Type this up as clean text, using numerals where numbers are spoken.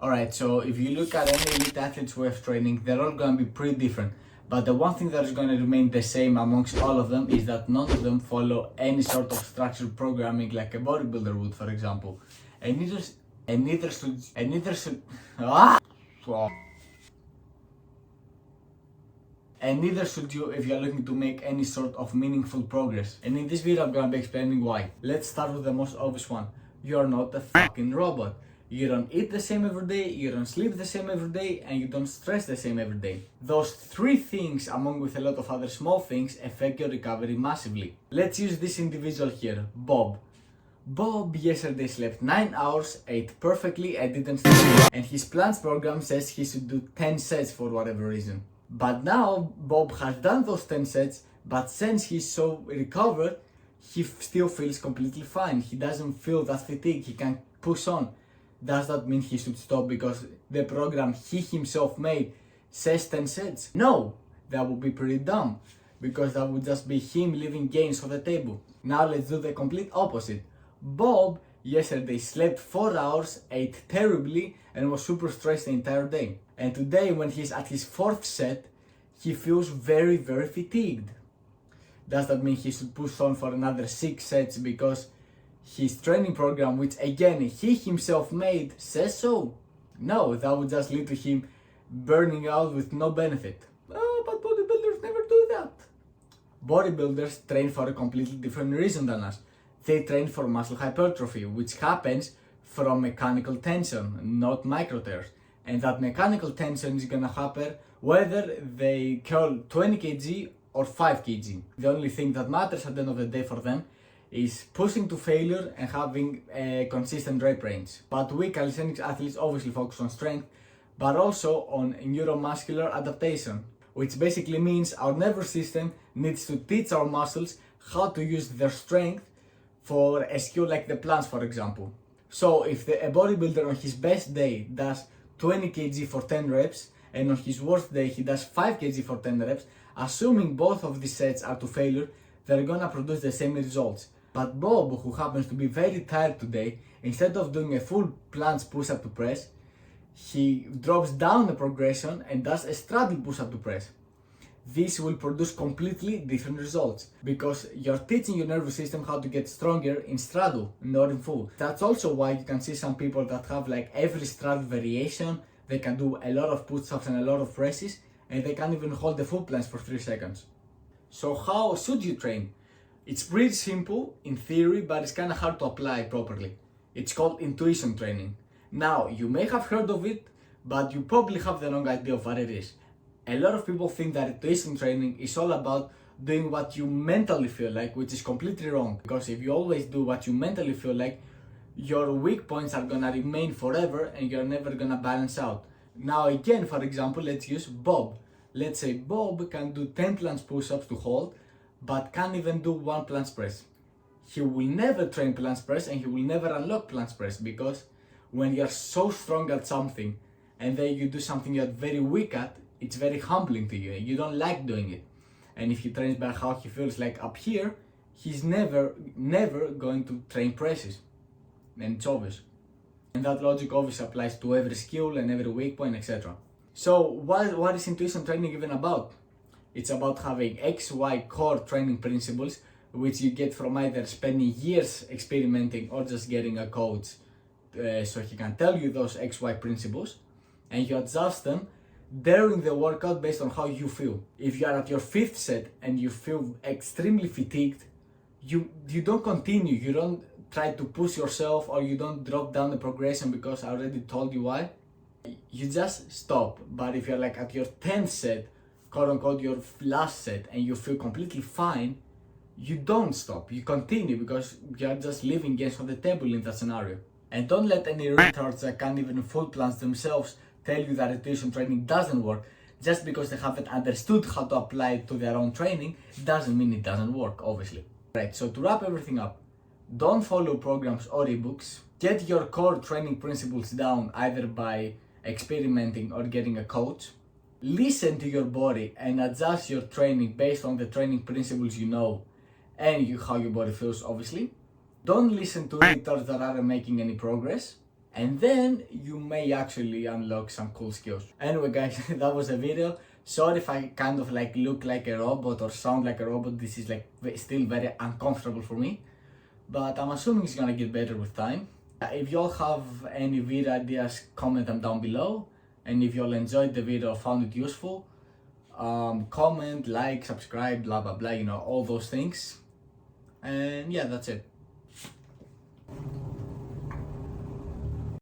Alright, so if you look at any elite athlete's way of training, they're all going to be pretty different. But the one thing that is going to remain the same amongst all of them is that none of them follow any sort of structured programming like a bodybuilder would, for example. And neither should you if you're looking to make any sort of meaningful progress. And in this video I'm gonna be explaining why. Let's start with the most obvious one. You're not a fucking robot. You don't eat the same every day, you don't sleep the same every day, and you don't stress the same every day. Those three things, along with a lot of other small things, affect your recovery massively. Let's use this individual here, Bob. Bob yesterday slept 9 hours, ate perfectly and didn't sleep, and his plans program says he should do 10 sets for whatever reason. But now Bob has done those 10 sets, but since he's so recovered, he still feels completely fine. He doesn't feel that fatigue, he can push on. Does that mean he should stop because the program he himself made says 10 sets? No, that would be pretty dumb, because that would just be him leaving gains on the table. Now let's do the complete opposite. Bob yesterday slept 4 hours, ate terribly, and was super stressed the entire day. And today, when he's at his 4th set, he feels very fatigued. Does that mean he should push on for another 6 sets because his training program, which again he himself made, says so? No, that would just lead to him burning out with no benefit. Oh, but bodybuilders never do that. Bodybuilders train for a completely different reason than us. They train for muscle hypertrophy, which happens from mechanical tension, not micro tears. And that mechanical tension is gonna happen whether they curl 20 kg or 5 kg. The only thing that matters at the end of the day for them is pushing to failure and having a consistent rep range. But we calisthenics athletes obviously focus on strength, but also on neuromuscular adaptation, which basically means our nervous system needs to teach our muscles how to use their strength for a skill like the plunge, for example. So if a bodybuilder on his best day does 20 kg for 10 reps, and on his worst day he does 5 kg for 10 reps, assuming both of these sets are to failure, they're gonna produce the same results. But Bob, who happens to be very tired today, instead of doing a full planche push-up to press, he drops down the progression and does a straddle push-up to press. This will produce completely different results, because you're teaching your nervous system how to get stronger in straddle, not in full. That's also why you can see some people that have like every straddle variation, they can do a lot of push-ups and a lot of presses, and they can't even hold the full planche for 3 seconds. So how should you train? It's pretty simple in theory, but it's kind of hard to apply properly. It's called intuition training. Now, you may have heard of it, but you probably have the wrong idea of what it is. A lot of people think that intuition training is all about doing what you mentally feel like, which is completely wrong. Because if you always do what you mentally feel like, your weak points are gonna remain forever and you're never gonna balance out. Now again, for example, let's use Bob. Let's say Bob can do 10 planche push-ups to hold, but can't even do 1 planche press. He will never train planche press and he will never unlock planche press, because when you're so strong at something and then you do something you're very weak at, it's very humbling to you and you don't like doing it. And if he trains by how he feels like up here, he's never going to train presses. And it's obvious. And that logic obviously applies to every skill and every weak point, etc. So what is intuition training even about? It's about having XY core training principles, which you get from either spending years experimenting or just getting a coach so he can tell you those XY principles, and you adjust them during the workout based on how you feel. If you are at your 5th set and you feel extremely fatigued, you don't continue, you don't try to push yourself, or you don't drop down the progression because I already told you why. You just stop. But if you're like at your 10th set, quote unquote your last set, and you feel completely fine, you don't stop, you continue, because you're just leaving gains on the table in that scenario. And don't let any retards that can't even full plans themselves tell you that intuition training doesn't work. Just because they haven't understood how to apply it to their own training doesn't mean it doesn't work, obviously. Right, so to wrap everything up, don't follow programs or ebooks. Get your core training principles down either by experimenting or getting a coach. Listen to your body and adjust your training based on the training principles you know and how your body feels, obviously. Don't listen to retards that aren't making any progress. and then you may actually unlock some cool skills. Anyway guys, that was the video. Sorry if I kind of like look like a robot or sound like a robot. This is like still very uncomfortable for me, but I'm assuming it's gonna get better with time. If y'all have any video ideas, comment them down below, and if y'all enjoyed the video or found it useful, comment, like, subscribe, blah blah blah, you know, all those things. And yeah, that's it.